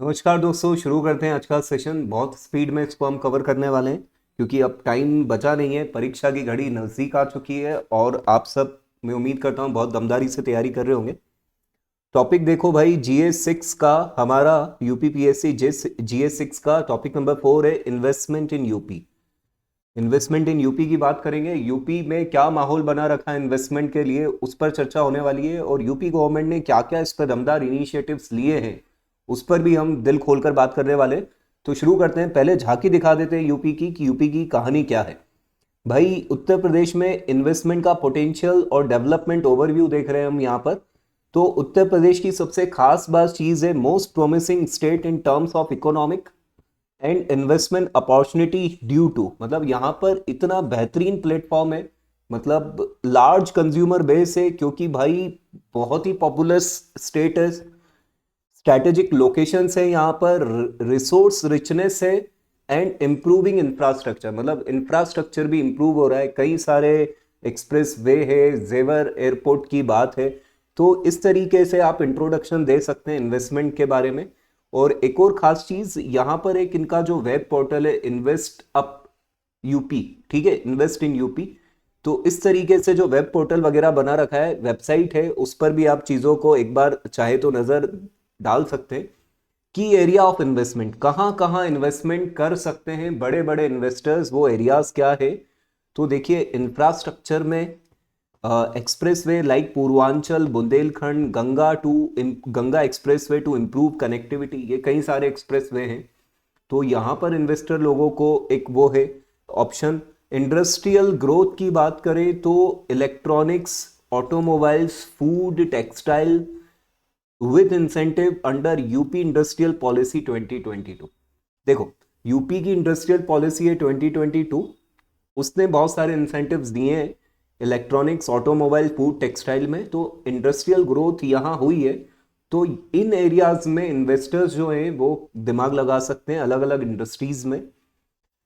नमस्कार दोस्तों, शुरू करते हैं आज का सेशन। बहुत स्पीड में इसको हम कवर करने वाले हैं क्योंकि अब टाइम बचा नहीं है। परीक्षा की घड़ी नज़दीक आ चुकी है और आप सब, मैं उम्मीद करता हूँ, बहुत दमदारी से तैयारी कर रहे होंगे। टॉपिक देखो भाई, GS6 का हमारा UPPSC GS6 का टॉपिक नंबर 4 है investment in UP. Investment in UP की बात करेंगे। यूपी में क्या माहौल बना रखा है इन्वेस्टमेंट के लिए, उस पर चर्चा होने वाली है। और यूपी गवर्नमेंट ने क्या क्या इस पर दमदार इनिशिएटिव्स लिए हैं, उस पर भी हम दिल खोलकर बात करने वाले। तो शुरू करते हैं। पहले झांकी दिखा देते हैं यूपी की कि यूपी की कहानी क्या है। भाई, उत्तर प्रदेश में इन्वेस्टमेंट का पोटेंशियल और डेवलपमेंट ओवरव्यू देख रहे हैं हम यहाँ पर। तो उत्तर प्रदेश की सबसे खास बात चीज है most promising state in terms of economic and investment opportunity due to, मतलब यहाँ पर इतना बेहतरीन प्लेटफॉर्म है, मतलब लार्ज कंज्यूमर बेस है, क्योंकि भाई बहुत ही पॉपुलस स्टेट है, स्ट्रैटेजिक लोकेशंस है यहाँ पर, रिसोर्स रिचनेस है एंड इम्प्रूविंग इंफ्रास्ट्रक्चर, मतलब इंफ्रास्ट्रक्चर भी इम्प्रूव हो रहा है। कई सारे एक्सप्रेस वे है, जेवर एयरपोर्ट की बात है। तो इस तरीके से आप इंट्रोडक्शन दे सकते हैं इन्वेस्टमेंट के बारे में। और एक और खास चीज यहाँ पर, एक इनका जो वेब पोर्टल है इन्वेस्ट अप यूपी, ठीक है, इन्वेस्ट इन यूपी। तो इस तरीके से जो वेब पोर्टल वगैरह बना रखा है, वेबसाइट है, उस पर भी आप चीजों को एक बार चाहे तो नजर डाल सकते हैं। की एरिया ऑफ इन्वेस्टमेंट, कहाँ कहाँ इन्वेस्टमेंट कर सकते हैं बड़े बड़े इन्वेस्टर्स, वो एरियाज क्या है। तो देखिए, इंफ्रास्ट्रक्चर में expressway like Purvanchal, Bundelkhand, Ganga expressway to improve connectivity, ये कई सारे एक्सप्रेसवे हैं। तो यहाँ पर इन्वेस्टर लोगों को एक वो है ऑप्शन। इंडस्ट्रियल ग्रोथ की बात करें तो electronics, automobiles, food, textile with incentive under UP industrial policy 2022। देखो, यूपी की इंडस्ट्रियल पॉलिसी है 2022, उसने बहुत सारे इंसेंटिव्स दिए हैं इलेक्ट्रॉनिक्स, ऑटोमोबाइल, फूड, टेक्सटाइल में। तो इंडस्ट्रियल ग्रोथ यहाँ हुई है। तो इन एरियाज में इन्वेस्टर्स जो हैं वो दिमाग लगा सकते हैं अलग अलग इंडस्ट्रीज में।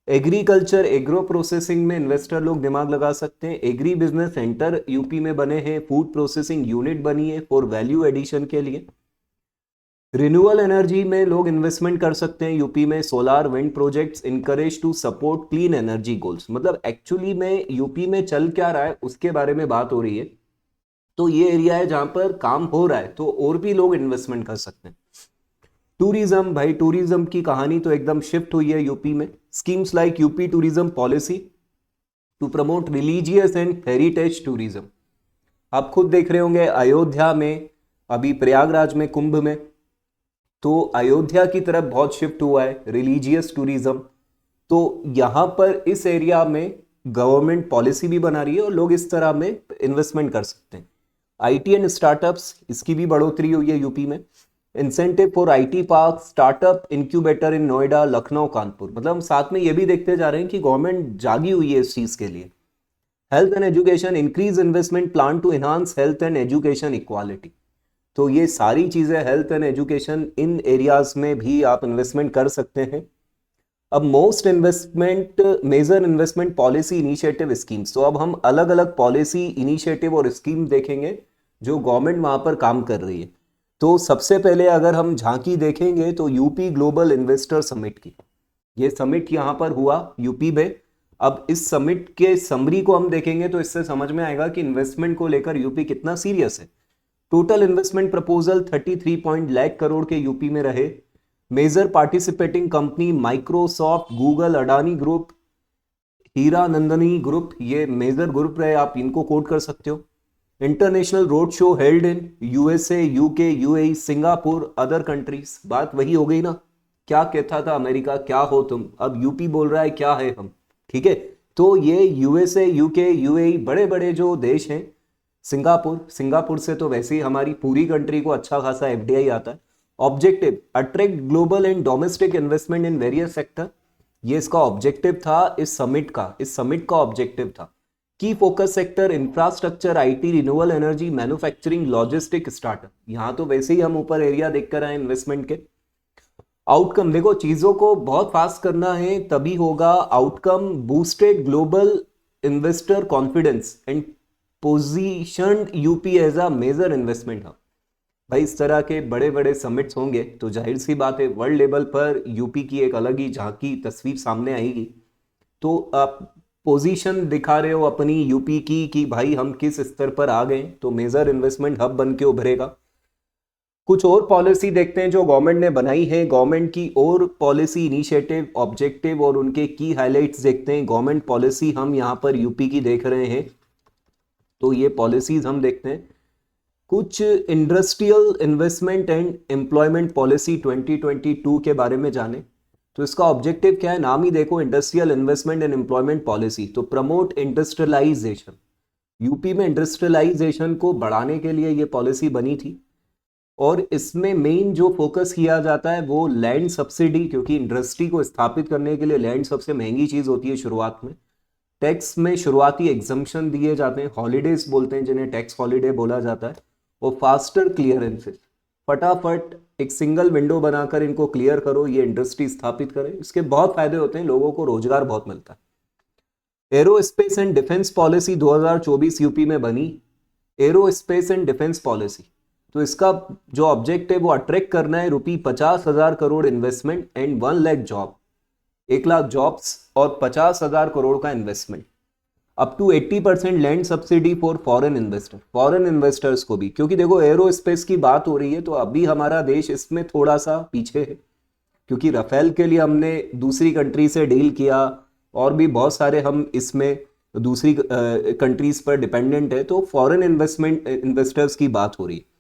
एग्रीकल्चर, एग्रो प्रोसेसिंग में इन्वेस्टर लोग दिमाग लगा सकते हैं। एग्री बिजनेस सेंटर यूपी में बने हैं, फूड प्रोसेसिंग यूनिट बनी है फॉर वैल्यू एडिशन के लिए। रिन्यूएबल एनर्जी में लोग इन्वेस्टमेंट कर सकते हैं यूपी में। Solar, wind projects encourage to support clean energy goals, मतलब एक्चुअली में यूपी में चल क्या रहा है उसके बारे में बात हो रही है। तो ये एरिया है जहां पर काम हो रहा है, तो और भी लोग इन्वेस्टमेंट कर सकते हैं। टूरिज्म, भाई टूरिज्म की कहानी तो एकदम शिफ्ट हुई है यूपी में। Schemes like UP tourism policy to promote religious and heritage tourism. आप खुद देख रहे होंगे अयोध्या में, अभी प्रयागराज में कुंभ में, तो अयोध्या की तरफ बहुत शिफ्ट हुआ है रिलीजियस टूरिज्म। तो यहां पर इस एरिया में गवर्नमेंट पॉलिसी भी बना रही है और लोग इस तरह में इन्वेस्टमेंट कर सकते हैं। आईटी एंड स्टार्टअप्स, इसकी भी बढ़ोतरी हुई है यूपी में। Incentive for IT park, startup incubator in Noida, Lucknow, Kanpur, मतलब हम साथ में ये भी देखते जा रहे हैं कि गवर्नमेंट जागी हुई है इस चीज के लिए। Health and education, increase investment plan to enhance health and education equality. तो ये सारी चीजें, हेल्थ एंड एजुकेशन, इन एरियाज में भी आप इन्वेस्टमेंट कर सकते हैं। अब most investment major investment policy initiative schemes, तो अब हम अलग अलग पॉलिसी इनिशिएटिव और स्कीम देखेंगे जो गवर्नमेंट वहां पर काम कर रही है। तो सबसे पहले अगर हम झांकी देखेंगे तो यूपी ग्लोबल इन्वेस्टर समिट की, ये समिट यहां पर हुआ यूपी में। अब इस समिट के समरी को हम देखेंगे तो इससे समझ में आएगा कि इन्वेस्टमेंट को लेकर यूपी कितना सीरियस है। Total investment proposal 33 lakh crore के यूपी में रहे। Major participating company Microsoft, Google, Adani group, Hiranandani group, ये मेजर ग्रुप रहे, आप इनको कोट कर सकते हो। International road show held in USA, UK, UAE, Singapore, other countries. बात वही हो गई ना, क्या कहता था अमेरिका, क्या हो तुम, अब यूपी बोल रहा है क्या है हम, ठीक है। तो ये यूएसए, यूके, यूएई, बड़े बड़े जो देश हैं, सिंगापुर से तो वैसे ही हमारी पूरी कंट्री को अच्छा खासा एफडीआई आता है। Objective, attract global and domestic investment in various sector, ये इसका ऑब्जेक्टिव था इस समिट का ऑब्जेक्टिव था। की focus sector, infrastructure, IT, renewable energy, manufacturing, logistic, startup. यहां तो वैसे ही हम ऊपर एरिया देखकर आए इन्वेस्टमेंट के। आउटकम देखो, चीजों को बहुत फास्ट करना है तभी होगा outcome. Boosted global investor confidence and positioned UP as a major investment hub. भाई इस तरह के बड़े बड़े समिट्स होंगे तो जाहिर सी बात है वर्ल्ड लेवल पर यूपी की एक अलग ही झांकी तस्वीर सामने आएगी। तो आप पोजीशन दिखा रहे हो अपनी यूपी की कि भाई हम किस स्तर पर आ गए, तो मेजर इन्वेस्टमेंट हब बन के उभरेगा। कुछ और पॉलिसी देखते हैं जो गवर्नमेंट ने बनाई है, गवर्नमेंट की और पॉलिसी इनिशिएटिव ऑब्जेक्टिव और उनके की हाइलाइट्स देखते हैं। गवर्नमेंट पॉलिसी हम यहाँ पर यूपी की देख रहे हैं, तो ये पॉलिसीज हम देखते हैं। कुछ industrial investment and employment policy 2022 के बारे में जाने। तो इसका ऑब्जेक्टिव क्या है, नाम ही देखो, industrial investment and employment policy. तो प्रमोट इंडस्ट्रियलाइजेशन, यूपी में इंडस्ट्रियलाइजेशन को बढ़ाने के लिए ये पॉलिसी बनी थी। और इसमें मेन जो फोकस किया जाता है वो लैंड सब्सिडी, क्योंकि इंडस्ट्री को स्थापित करने के लिए लैंड सबसे महंगी चीज होती है शुरुआत में। टैक्स में शुरुआती एग्जम्पशन दिए जाते हैं, हॉलीडेज बोलते हैं जिन्हें, टैक्स हॉलीडे बोला जाता है। और फास्टर क्लियरेंसेस, फटाफट एक सिंगल विंडो बनाकर इनको क्लियर करो, ये इंडस्ट्री स्थापित करें। इसके बहुत फायदे होते हैं, लोगों को रोजगार बहुत मिलता है। Aerospace and defence policy 2024 UP में बनी, एरोस्पेस एंड डिफेंस पॉलिसी। तो इसका जो ऑब्जेक्ट है वो अट्रैक्ट करना है ₹50,000 crore investment and 1 lakh job, 1 lakh jobs और 50,000 करोड़ का investment. Up to 80% land subsidy for foreign investor, foreign investors को भी, क्योंकि देखो एरोस्पेस की बात हो रही है तो अभी हमारा देश इसमें थोड़ा सा पीछे है, क्योंकि राफेल के लिए हमने दूसरी कंट्री से डील किया और भी बहुत सारे हम इसमें दूसरी कंट्रीज पर डिपेंडेंट है। तो फॉरेन इन्वेस्टर्स की बात हो रही है।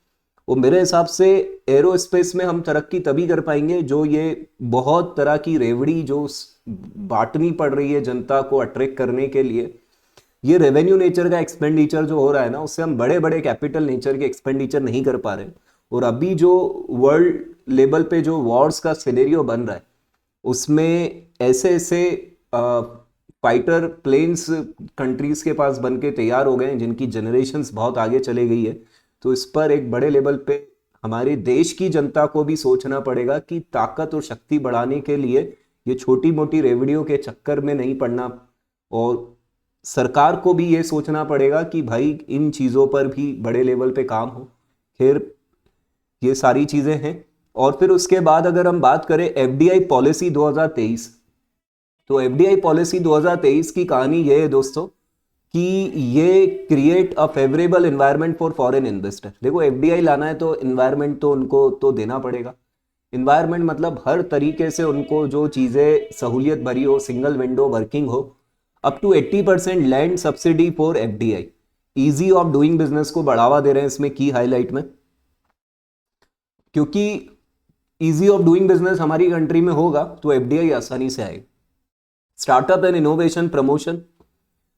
और मेरे हिसाब से एरोस्पेस में हम तरक्की तभी कर पाएंगे जो ये बहुत तरह की रेवड़ी जो बांटनी पड़ रही है जनता को अट्रैक्ट करने के लिए, ये रेवेन्यू नेचर का एक्सपेंडिचर जो हो रहा है ना, उससे हम बड़े बड़े कैपिटल नेचर के एक्सपेंडिचर नहीं कर पा रहे। और अभी जो वर्ल्ड लेवल पे जो वॉर्स का सिनेरियो बन रहा है उसमें ऐसे ऐसे फाइटर प्लेन्स कंट्रीज के पास बन के तैयार हो गए हैं जिनकी जनरेशन्स बहुत आगे चले गई है। तो इस पर एक बड़े लेवल पे हमारे देश की जनता को भी सोचना पड़ेगा कि ताकत और शक्ति बढ़ाने के लिए ये छोटी मोटी रेवड़ियों के चक्कर में नहीं पड़ना, और सरकार को भी ये सोचना पड़ेगा कि भाई इन चीज़ों पर भी बड़े लेवल पे काम हो। खैर ये सारी चीज़ें हैं। और फिर उसके बाद अगर हम बात करें एफडीआई पॉलिसी 2023, तो एफडीआई पॉलिसी 2023 की कहानी ये है दोस्तों कि ये create a favourable environment for foreign investor. देखो एफडीआई लाना है तो एनवायरनमेंट तो उनको तो देना पड़ेगा। इन्वायरमेंट मतलब हर तरीके से उनको जो चीज़ें सहूलियत भरी हो, सिंगल विंडो वर्किंग हो। Up to 80% land subsidy for FDI, easy of doing business को बढ़ावा दे रहे हैं इसमें की हाईलाइट में, क्योंकि ईजी ऑफ डूइंग बिजनेस हमारी कंट्री में होगा तो एफडीआई आसानी से आएगा। Startup and innovation promotion,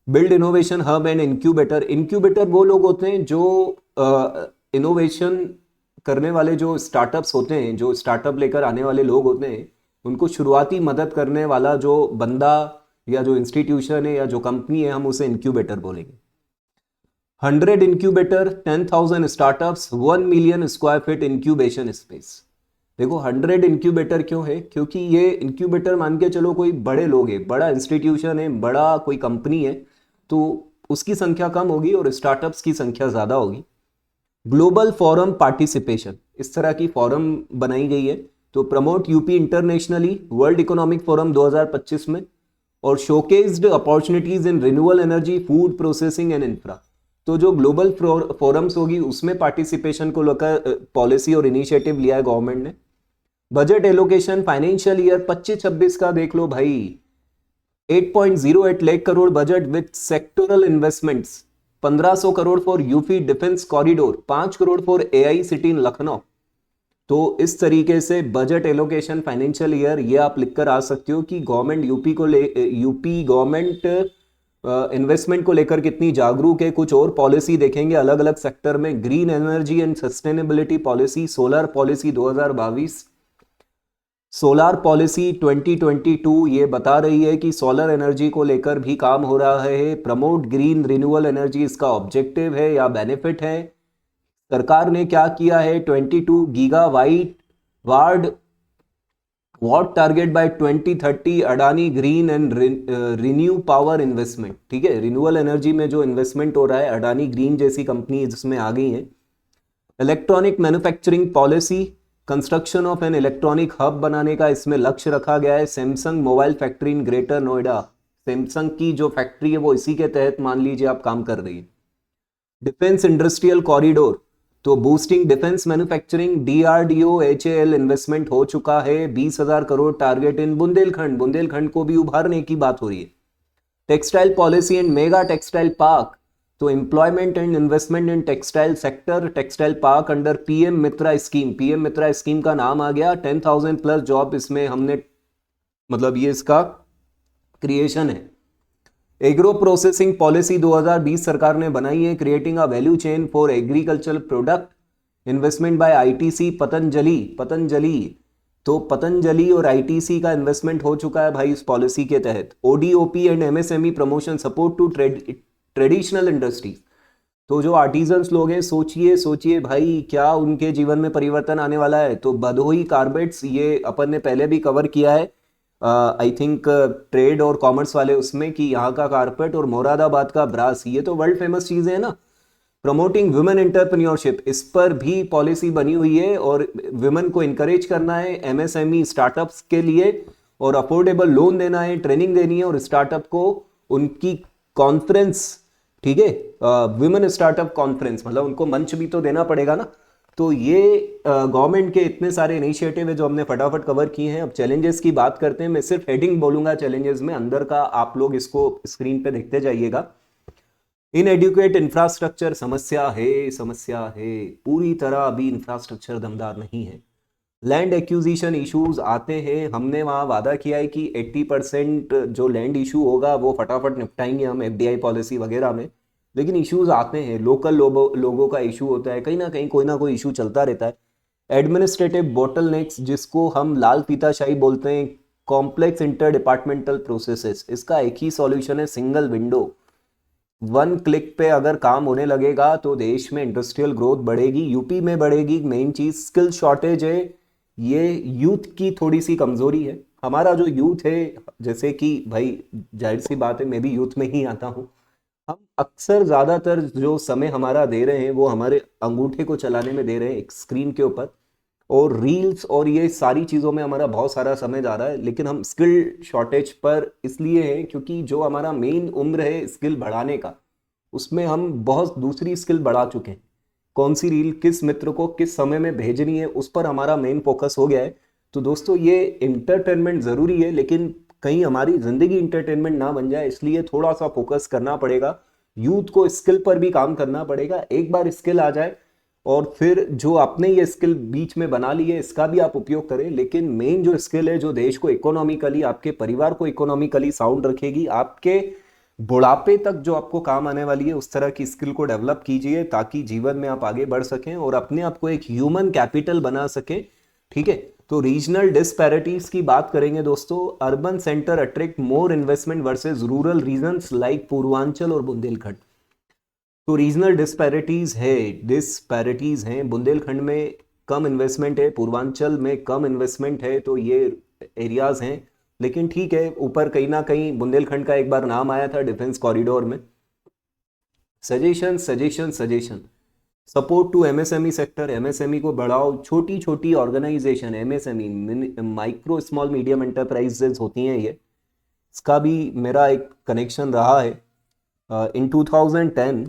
build innovation hub and incubator. Incubator वो लोग होते हैं जो इनोवेशन करने वाले जो स्टार्टअप्स होते हैं, जो स्टार्टअप लेकर आने वाले लोग होते हैं, उनको शुरुआती मदद करने वाला जो बंदा या जो इंस्टीट्यूशन है या जो कंपनी है, हम उसे इंक्यूबेटर बोलेंगे। 100 incubator, 10,000 startups, 1 million square feet incubation space. देखो 100 इंक्यूबेटर क्यों है, क्योंकि ये इंक्यूबेटर मान के चलो कोई बड़े लोग हैं, बड़ा इंस्टीट्यूशन है, बड़ा कोई कंपनी है, तो उसकी संख्या कम होगी और स्टार्टअप्स की संख्या ज़्यादा होगी। ग्लोबल फोरम पार्टिसिपेशन, इस तरह की फोरम बनाई गई है। तो promote UP internationally world economic forum 2025 में, और showcased opportunities in renewable energy, food processing and infra. तो जो ग्लोबल फोरम्स होगी उसमें पार्टिसिपेशन को लेकर पॉलिसी और इनिशिएटिव लिया है गवर्नमेंट ने। बजट एलोकेशन फाइनेंशियल ईयर 25-26 का देख लो भाई, 8.08 lakh crore budget with sectoral investments, 1500 crore for UP defence corridor, 5 crore for AI city in Lucknow. तो इस तरीके से बजट एलोकेशन फाइनेंशियल ईयर ये आप लिखकर आ सकते हो कि गवर्नमेंट यूपी गवर्नमेंट इन्वेस्टमेंट को लेकर कितनी जागरूक है। कुछ और पॉलिसी देखेंगे अलग अलग सेक्टर में, green energy and sustainability policy, solar policy 2022, solar policy 2022 ये बता रही है कि सोलर एनर्जी को लेकर भी काम हो रहा है। प्रमोट ग्रीन रिन्यूएबल एनर्जी इसका ऑब्जेक्टिव है या बेनिफिट है। सरकार ने क्या किया है, 22 gigawatt watt target by 2030, Adani green and renew power investment. ठीक है, रिन्यूएबल एनर्जी में जो इन्वेस्टमेंट हो रहा है, अडानी ग्रीन जैसी कंपनी जिसमें आ गई है। Electronic manufacturing policy, construction of an electronic hub बनाने का इसमें लक्ष्य रखा गया है। Samsung mobile factory in greater Noida, Samsung की जो फैक्ट्री है वो इसी के तहत मान लीजिए आप काम कर रही है। डिफेंस इंडस्ट्रियल कॉरिडोर, तो boosting defence manufacturing, DRDO HAL investment हो चुका है, 20,000 करोड़ टारगेट इन बुंदेलखंड, बुंदेलखंड को भी उभारने की बात हो रही है। Textile policy and mega textile park, तो employment and investment in textile sector, textile park under PM Mitra scheme, PM Mitra scheme का नाम आ गया। 10,000 प्लस जॉब इसमें हमने मतलब ये इसका क्रिएशन है। एग्रो प्रोसेसिंग पॉलिसी 2020 सरकार ने बनाई है, creating a value chain for agricultural product, investment by ITC Patanjali, तो पतंजलि और आईटीसी का इन्वेस्टमेंट हो चुका है भाई इस पॉलिसी के तहत। ODOP and MSME promotion support to traditional industries, तो जो आर्टिजन्स लोग हैं सोचिए सोचिए भाई क्या उनके जीवन में परिवर्तन आने वाला है। तो भदोही कारपेट्स, ये अपन ने पहले भी कवर किया है आई थिंक ट्रेड और कॉमर्स वाले उसमें, कि यहाँ का कारपेट और मुरादाबाद का ब्रास, ये तो वर्ल्ड फेमस चीजें हैं ना। प्रमोटिंग वुमेन एंटरप्रेन्योरशिप, इस पर भी पॉलिसी बनी हुई है और वुमेन को इनकरेज करना है एमएसएमई स्टार्टअप्स के लिए, और अफोर्डेबल लोन देना है, ट्रेनिंग देनी है, और स्टार्टअप को उनकी कॉन्फ्रेंस, ठीक है, वुमेन स्टार्टअप कॉन्फ्रेंस, मतलब उनको मंच भी तो देना पड़ेगा ना। तो ये गवर्नमेंट के इतने सारे इनिशिएटिव है जो हमने फटाफट कवर किए हैं। अब चैलेंजेस की बात करते हैं, मैं सिर्फ हेडिंग बोलूंगा चैलेंजेस में, अंदर का आप लोग इसको स्क्रीन पे देखते जाइएगा। इनएडुकेट इंफ्रास्ट्रक्चर, समस्या है, पूरी तरह अभी इंफ्रास्ट्रक्चर दमदार नहीं है। लैंड एक्विजिशन इश्यूज आते हैं, हमने वहाँ वादा किया है कि 80% जो लैंड इशू होगा वो फटाफट निपटाएंगे हम एफडीआई पॉलिसी वगैरह में, लेकिन इश्यूज आते हैं, लोकल लोगों का इशू होता है, कहीं ना कहीं कोई ना कोई इशू चलता रहता है। एडमिनिस्ट्रेटिव बोटलनेक्स, जिसको हम लाल फीताशाही बोलते हैं, कॉम्प्लेक्स इंटर डिपार्टमेंटल प्रोसेसेस, इसका एक ही सॉल्यूशन है, सिंगल विंडो, वन क्लिक पे अगर काम होने लगेगा तो देश में इंडस्ट्रियल ग्रोथ बढ़ेगी, यूपी में बढ़ेगी। मेन चीज स्किल शॉर्टेज है, ये यूथ की थोड़ी सी कमजोरी है। हमारा जो यूथ है, जैसे कि भाई जाहिर सी बात है मैं भी यूथ में ही आता हूँ, हम अक्सर ज्यादातर जो समय हमारा दे रहे हैं वो हमारे अंगूठे को चलाने में दे रहे हैं, एक स्क्रीन के ऊपर, और रील्स और ये सारी चीज़ों में हमारा बहुत सारा समय जा रहा है। लेकिन हम स्किल शॉर्टेज पर इसलिए हैं क्योंकि जो हमारा मेन उम्र है स्किल बढ़ाने का, उसमें हम बहुत दूसरी स्किल बढ़ा चुके हैं। कौन सी रील किस मित्र को किस समय में भेजनी है उस पर हमारा मेन फोकस हो गया है। तो दोस्तों ये इंटरटेनमेंट ज़रूरी है, लेकिन कहीं हमारी ज़िंदगी इंटरटेनमेंट ना बन जाए, इसलिए थोड़ा सा फोकस करना पड़ेगा। यूथ को स्किल पर भी काम करना पड़ेगा। एक बार स्किल आ जाए और फिर जो आपने ये स्किल बीच में बना ली है इसका भी आप उपयोग करें, लेकिन मेन जो स्किल है जो देश को इकोनॉमिकली, आपके परिवार को इकोनॉमिकली साउंड रखेगी, आपके बुढ़ापे तक जो आपको काम आने वाली है, उस तरह की स्किल को डेवलप कीजिए ताकि जीवन में आप आगे बढ़ सकें और अपने आप को एक ह्यूमन कैपिटल बना सकें। ठीक है, तो रीजनल डिस्पैरिटीज की बात करेंगे दोस्तों। Urban centre attract more investment versus rural regions like Purvanchal और बुंदेलखंड। तो रीजनल डिस्पैरिटीज हैं, बुंदेलखंड में कम इन्वेस्टमेंट है, पूर्वांचल में कम इन्वेस्टमेंट है, तो ये एरियाज हैं। लेकिन ठीक है, ऊपर कहीं ना कहीं बुंदेलखंड का एक बार नाम आया था डिफेंस कॉरिडोर में। Suggestion support to MSME sector, MSME को बढ़ाओ। छोटी छोटी organisation MSME, micro small medium enterprises होती हैं ये, इसका भी मेरा एक कनेक्शन रहा है। इन 2010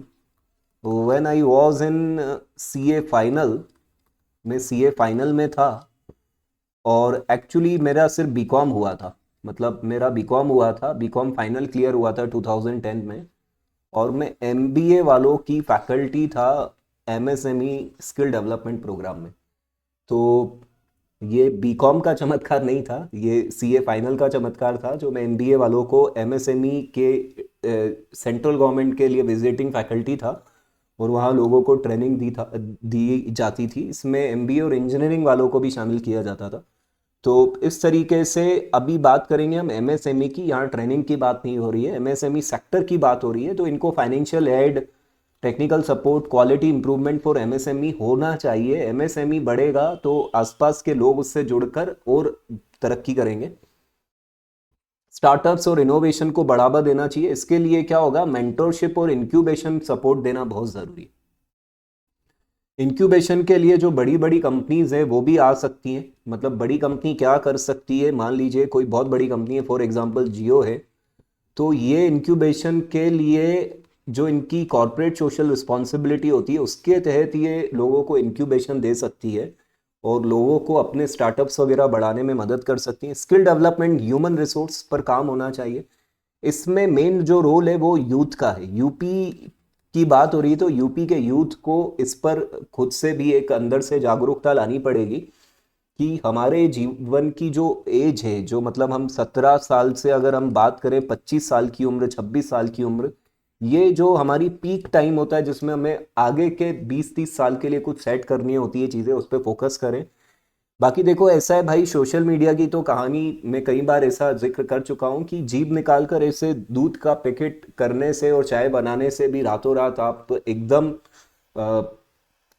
when I was in CA final, मैं सीए फाइनल में था और एक्चुअली मेरा सिर्फ बीकॉम हुआ था, मतलब मेरा बीकॉम हुआ था, बीकॉम फाइनल क्लियर हुआ था 2010 में, और मैं एमबीए वालों की फैकल्टी था एमएसएमई स्किल डेवलपमेंट प्रोग्राम में। तो ये बीकॉम का चमत्कार नहीं था, ये सीए फाइनल का चमत्कार था, जो मैं एमबीए वालों को एमएसएमई के सेंट्रल गवर्नमेंट के लिए विजिटिंग फैकल्टी था और वहाँ लोगों को ट्रेनिंग दी जाती थी। इसमें एमबीए और इंजीनियरिंग वालों को भी शामिल किया जाता था। तो इस तरीके से अभी बात करेंगे हम एमएसएमई की, यहाँ ट्रेनिंग की बात नहीं हो रही है, एमएसएमई सेक्टर की बात हो रही है। तो इनको financial aid, technical support, quality improvement for MSME होना चाहिए। एमएसएमई बढ़ेगा तो आसपास के लोग उससे जुड़कर और तरक्की करेंगे। स्टार्टअप्स और इनोवेशन को बढ़ावा देना चाहिए। इसके लिए क्या होगा, मेंटरशिप और इंक्यूबेशन सपोर्ट देना बहुत जरूरी है। इंक्यूबेशन के लिए जो बड़ी बड़ी कंपनीज है वो भी आ सकती हैं। मतलब बड़ी कंपनी क्या कर सकती है, मान लीजिए कोई बहुत बड़ी कंपनी है, फॉर एग्जांपल जियो है, तो ये इंक्यूबेशन के लिए जो इनकी कॉरपोरेट सोशल रिस्पॉन्सिबिलिटी होती है उसके तहत ये लोगों को इंक्यूबेशन दे सकती है और लोगों को अपने स्टार्टअप्स वगैरह बढ़ाने में मदद कर सकती है। स्किल डेवलपमेंट, ह्यूमन रिसोर्स पर काम होना चाहिए। इसमें मेन जो रोल है वो यूथ का है। यूपी की बात हो रही है तो यूपी के यूथ को इस पर खुद से भी एक अंदर से जागरूकता लानी पड़ेगी कि हमारे जीवन की जो एज है, जो मतलब हम 17 साल से अगर हम बात करें 25 साल की उम्र, 26 साल की उम्र, ये जो हमारी पीक टाइम होता है जिसमें हमें आगे के 20-30 साल के लिए कुछ सेट करनी होती है चीज़ें, उस पर फोकस करें। बाकी देखो ऐसा है भाई, सोशल मीडिया की तो कहानी मैं कई बार ऐसा जिक्र कर चुका हूँ कि जीभ निकाल कर ऐसे दूध का पैकेट करने से और चाय बनाने से भी रातों रात आप एकदम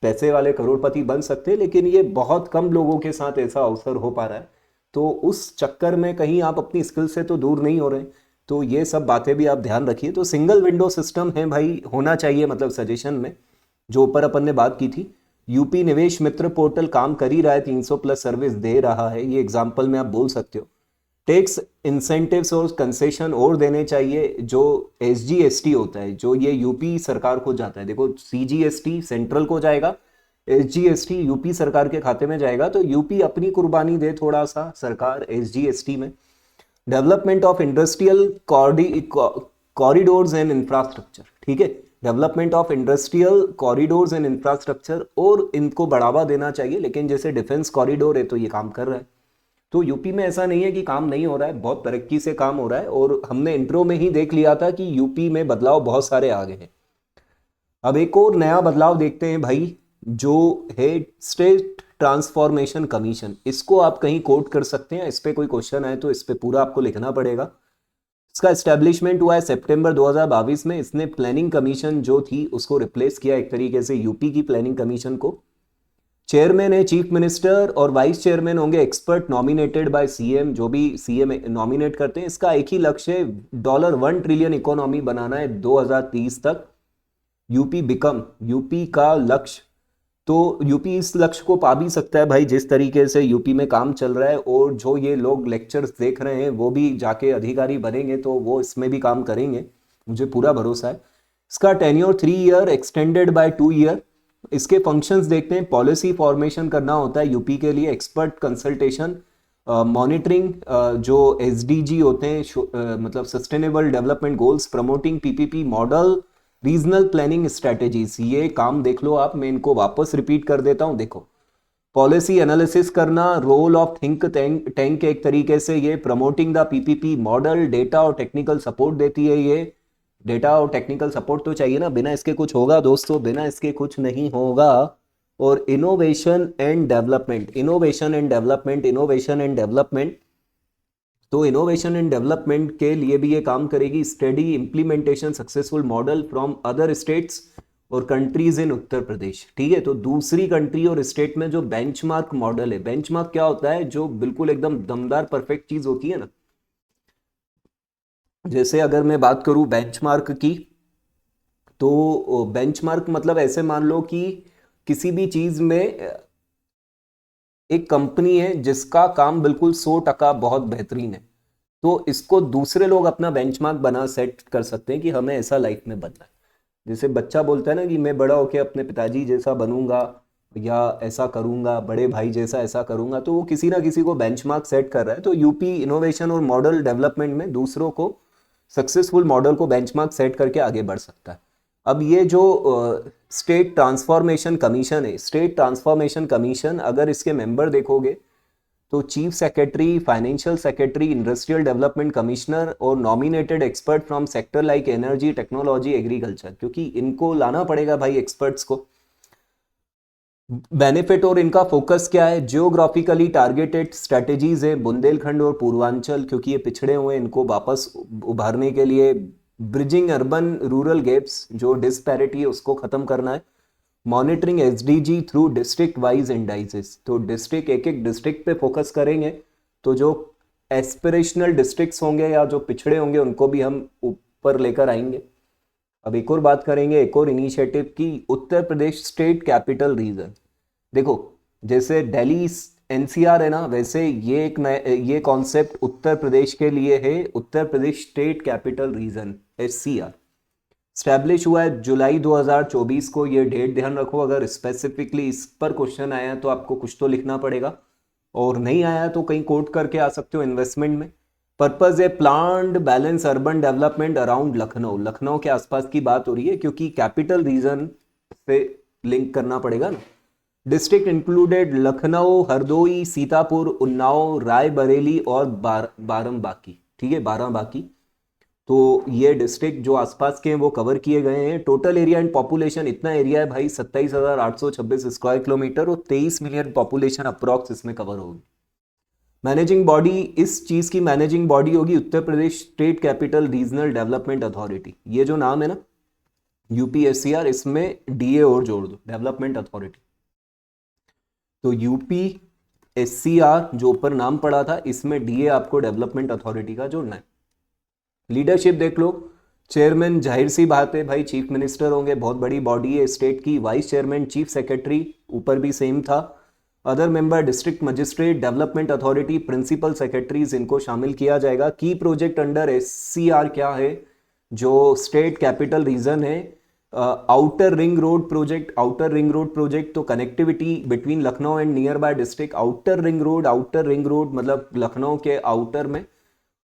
पैसे वाले करोड़पति बन सकते हैं, लेकिन ये बहुत कम लोगों के साथ ऐसा अवसर हो पा रहा है। तो उस चक्कर में कहीं आप अपनी स्किल से तो दूर नहीं हो रहे। तो ये सब बातें भी आप ध्यान रखिए। तो सिंगल विंडो सिस्टम है भाई, होना चाहिए, मतलब सजेशन में जो ऊपर अपन ने बात की थी। यूपी निवेश मित्र पोर्टल काम कर ही रहा है, 300 प्लस सर्विस दे रहा है, ये एग्जाम्पल में आप बोल सकते हो। टैक्स इंसेंटिव्स और कंसेशन और देने चाहिए। जो एसजीएसटी होता है जो ये यूपी सरकार को जाता है, देखो सीजीएसटी सेंट्रल को जाएगा, एसजीएसटी यूपी सरकार के खाते में जाएगा, तो यूपी अपनी कुर्बानी दे थोड़ा सा सरकार एसजीएसटी में। Development of industrial corridors and infrastructure, ठीक है, development of industrial corridors and infrastructure, और इनको बढ़ावा देना चाहिए। लेकिन जैसे डिफेंस कॉरिडोर है तो ये काम कर रहा है। तो यूपी में ऐसा नहीं है कि काम नहीं हो रहा है, बहुत तरक्की से काम हो रहा है। और हमने इंट्रो में ही देख लिया था कि यूपी में बदलाव बहुत सारे आ गए हैं। अब एक और नया बदलाव देखते हैं भाई, जो है स्टेट ट्रांसफॉर्मेशन कमीशन। इसको आप कहीं कोट कर सकते हैं, इस पे कोई क्वेश्चन आए तो इस पे पूरा आपको लिखना पड़ेगा। इसका एस्टेब्लिशमेंट हुआ है सितंबर 2022 में। इसने प्लानिंग कमीशन जो थी उसको रिप्लेस किया एक तरीके से, यूपी की प्लानिंग कमीशन को। चेयरमैन है चीफ मिनिस्टर और वाइस चेयरमैन होंगे एक्सपर्ट नॉमिनेटेड बाय सीएम, जो भी सीएम नॉमिनेट करते हैं। इसका एक ही लक्ष्य है, $1 ट्रिलियन इकोनॉमी बनाना है 2030 तक। यूपी का लक्ष्य, तो यूपी इस लक्ष्य को पा भी सकता है भाई, जिस तरीके से यूपी में काम चल रहा है। और जो ये लोग लेक्चर्स देख रहे हैं वो भी जाके अधिकारी बनेंगे तो वो इसमें भी काम करेंगे, मुझे पूरा भरोसा है। इसका tenure 3 year extended by 2 year. इसके फंक्शंस देखते हैं, पॉलिसी फॉर्मेशन करना होता है यूपी के लिए, एक्सपर्ट कंसल्टेशन, मॉनिटरिंग, जो एसडीजी होते हैं, मतलब sustainable development goals, promoting PPP model, regional planning strategies. ये काम देख लो आप, मैं इनको वापस रिपीट कर देता हूं। देखो, पॉलिसी एनालिसिस करना, रोल ऑफ थिंक टैंक एक तरीके से ये, promoting the PPP model, data और टेक्निकल सपोर्ट देती है ये। डेटा और टेक्निकल सपोर्ट तो चाहिए ना, बिना इसके कुछ होगा दोस्तों, बिना इसके कुछ नहीं होगा। और innovation and development, innovation and development, innovation and development, तो इनोवेशन एंड डेवलपमेंट के लिए भी ये काम करेगी। Study implementation successful model from other states और कंट्रीज इन उत्तर प्रदेश, ठीक है। तो दूसरी कंट्री और स्टेट में जो बेंचमार्क मॉडल है, बेंचमार्क क्या होता है, जो बिल्कुल एकदम दमदार परफेक्ट चीज होती है ना। जैसे अगर मैं बात करूं बेंचमार्क की, तो बेंचमार्क मतलब ऐसे मान लो कि किसी भी चीज में एक कंपनी है जिसका काम बिल्कुल 100% बहुत बेहतरीन है, तो इसको दूसरे लोग अपना बेंचमार्क बना सेट कर सकते हैं कि हमें ऐसा लाइफ में बनना है। जैसे बच्चा बोलता है ना कि मैं बड़ा होके अपने पिताजी जैसा बनूंगा या ऐसा करूंगा, बड़े भाई जैसा ऐसा करूंगा, तो वो किसी ना किसी को बेंचमार्क सेट कर रहा है। तो यूपी इनोवेशन और मॉडल डेवलपमेंट में दूसरों को, सक्सेसफुल मॉडल को बेंचमार्क सेट करके आगे बढ़ सकता है। अब ये जो स्टेट ट्रांसफॉर्मेशन कमीशन है, स्टेट ट्रांसफॉर्मेशन कमीशन, अगर इसके मेंबर देखोगे तो chief secretary, financial secretary, industrial development commissioner और nominated expert from sector like energy, technology, agriculture, क्योंकि इनको लाना पड़ेगा भाई एक्सपर्ट्स को। बेनिफिट और इनका फोकस क्या है, जियोग्राफिकली टारगेटेड स्ट्रेटेजीज है, बुंदेलखंड और पूर्वांचल, क्योंकि ये पिछड़े हुए हैं, इनको वापस उभारने के लिए। ब्रिजिंग अर्बन रूरल गैप्स, जो डिस्पैरिटी है उसको खत्म करना है। Monitoring SDG through district wise indices, तो डिस्ट्रिक्ट, एक एक डिस्ट्रिक्ट पे फोकस करेंगे, तो जो एस्पिरेशनल डिस्ट्रिक्ट्स होंगे या जो पिछड़े होंगे उनको भी हम ऊपर लेकर आएंगे। अब एक और बात करेंगे, एक और इनिशिएटिव की, उत्तर प्रदेश स्टेट कैपिटल रीजन। देखो, जैसे दिल्ली एनसीआर है ना, वैसे ये एक नया ये कॉन्सेप्ट उत्तर प्रदेश के लिए है, Uttar Pradesh state capital region, SCR. Establish हुआ है जुलाई 2024 को। ये डेट ध्यान रखो, अगर स्पेसिफिकली इस पर क्वेश्चन आया तो आपको कुछ तो लिखना पड़ेगा, और नहीं आया तो कहीं कोट करके आ सकते हो इन्वेस्टमेंट में। पर्पज है planned balance urban development around Lucknow. Lucknow के आसपास की बात हो रही है क्योंकि कैपिटल रीजन से लिंक करना पड़ेगा ना। डिस्ट्रिक्ट इंक्लूडेड लखनऊ, हरदोई, सीतापुर, उन्नाव, रायबरेली और बाराबंकी। ठीक है, बाराबंकी। तो ये डिस्ट्रिक्ट जो आसपास के हैं वो कवर किए गए हैं। टोटल एरिया एंड पॉपुलेशन, इतना एरिया है भाई 27,826 स्क्वायर किलोमीटर, और 23 मिलियन पॉपुलेशन अप्रॉक्स इसमें कवर होगी। मैनेजिंग बॉडी, इस चीज की मैनेजिंग बॉडी होगी Uttar Pradesh state capital regional development authority. ये जो नाम है ना यूपीएससीआर, इसमें डीए और जोड़ दो, डेवलपमेंट अथॉरिटी। तो यूपीएससीआर जो ऊपर नाम पड़ा था, इसमें डीए आपको डेवलपमेंट अथॉरिटी का जोड़ना है। लीडरशिप देख लो, चेयरमैन जाहिर सी बात है भाई चीफ मिनिस्टर होंगे, बहुत बड़ी बॉडी है स्टेट की। वाइस चेयरमैन चीफ सेक्रेटरी, ऊपर भी सेम था। Other member district magistrate, development authority, principal secretaries, इनको शामिल किया जाएगा। की प्रोजेक्ट अंडर एससीआर क्या है, जो स्टेट कैपिटल रीजन है, outer ring road project. Outer ring road project तो connectivity between Lucknow and nearby district. Outer ring road, outer ring road मतलब लखनऊ के आउटर में।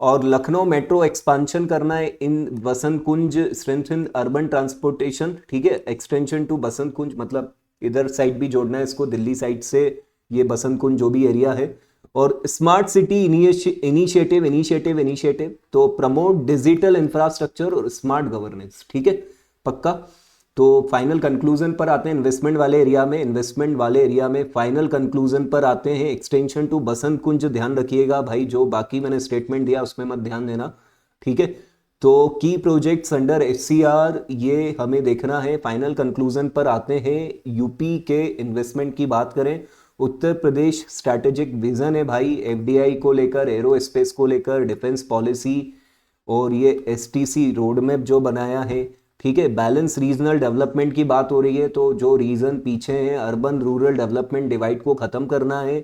और लखनऊ मेट्रो एक्सपांशन करना है इन बसंत कुंज, स्ट्रेंथन अर्बन ट्रांसपोर्टेशन। ठीक है, एक्सटेंशन टू बसंत कुंज, मतलब इधर साइड भी जोड़ना है इसको, दिल्ली साइड से ये बसंत कुंज जो भी एरिया है। और स्मार्ट सिटी इनिशिएटिव तो प्रमोट डिजिटल इंफ्रास्ट्रक्चर और स्मार्ट गवर्नेंस। ठीक है, पक्का। तो फाइनल कंक्लूजन पर आते हैं इन्वेस्टमेंट वाले एरिया में। इन्वेस्टमेंट वाले एरिया में फाइनल कंक्लूजन पर आते हैं, एक्सटेंशन टू बसंत कुंज। ध्यान रखिएगा भाई, जो बाकी मैंने स्टेटमेंट दिया उसमें मत ध्यान देना। ठीक है, तो की प्रोजेक्ट्स अंडर एचसीआर ये हमें देखना है। फाइनल कंक्लूजन पर आते हैं, यूपी के इन्वेस्टमेंट की बात करें, उत्तर प्रदेश स्ट्रैटेजिक विजन है भाई, एफडीआई को लेकर, एरोस्पेस को लेकर, डिफेंस पॉलिसी, और ये एसटीसी रोड मैप जो बनाया है। ठीक है, बैलेंस रीजनल डेवलपमेंट की बात हो रही है, तो जो रीजन पीछे हैं अर्बन रूरल डेवलपमेंट डिवाइड को खत्म करना है।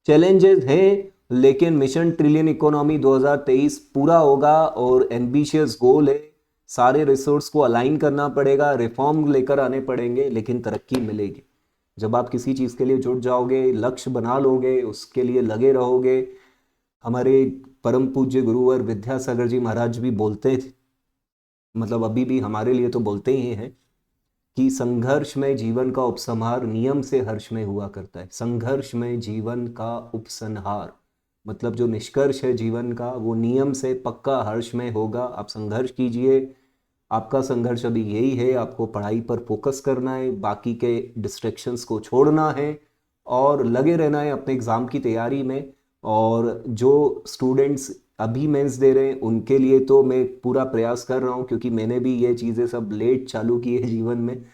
चैलेंजेस हैं, लेकिन मिशन ट्रिलियन इकोनॉमी 2023 पूरा होगा, और एम्बिशियस गोल है। सारे रिसोर्स को अलाइन करना पड़ेगा, रिफॉर्म लेकर आने पड़ेंगे, लेकिन तरक्की मिलेगी जब आप किसी चीज़ के लिए जुट जाओगे, लक्ष्य बना लोगे, उसके लिए लगे रहोगे। हमारे परम पूज्य गुरुवर विद्यासागर जी महाराज भी बोलते थे, मतलब अभी भी हमारे लिए तो बोलते ही हैं, कि संघर्ष में जीवन का उपसंहार नियम से हर्ष में हुआ करता है। संघर्ष में जीवन का उपसंहार मतलब जो निष्कर्ष है जीवन का, वो नियम से पक्का हर्ष में होगा। आप संघर्ष कीजिए, आपका संघर्ष अभी यही है, आपको पढ़ाई पर फोकस करना है, बाकी के डिस्ट्रैक्शंस को छोड़ना है, और लगे रहना है अपने एग्ज़ाम की तैयारी में। और जो स्टूडेंट्स अभी मेंस दे रहे हैं उनके लिए तो मैं पूरा प्रयास कर रहा हूँ, क्योंकि मैंने भी ये चीज़ें सब लेट चालू की है जीवन में।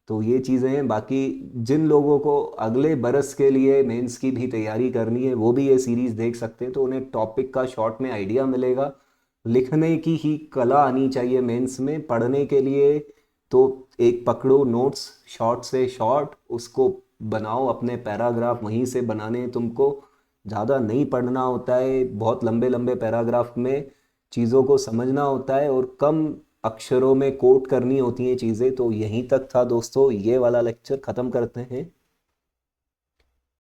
तो ये चीज़ें हैं। बाकी जिन लोगों को अगले बरस के लिए मेंस की भी तैयारी करनी है, वो भी ये सीरीज़ देख सकते हैं, तो उन्हें टॉपिक का शॉर्ट में आइडिया मिलेगा। लिखने की ही कला आनी चाहिए मेंस में, पढ़ने के लिए तो एक पकड़ो नोट्स, शॉर्ट से शॉर्ट उसको बनाओ, अपने पैराग्राफ वहीं से बनाने हैं तुमको। ज़्यादा नहीं पढ़ना होता है, बहुत लंबे लंबे पैराग्राफ में चीज़ों को समझना होता है, और कम अक्षरों में कोट करनी होती हैं चीज़ें। तो यहीं तक था दोस्तों, ये वाला लेक्चर ख़त्म करते हैं।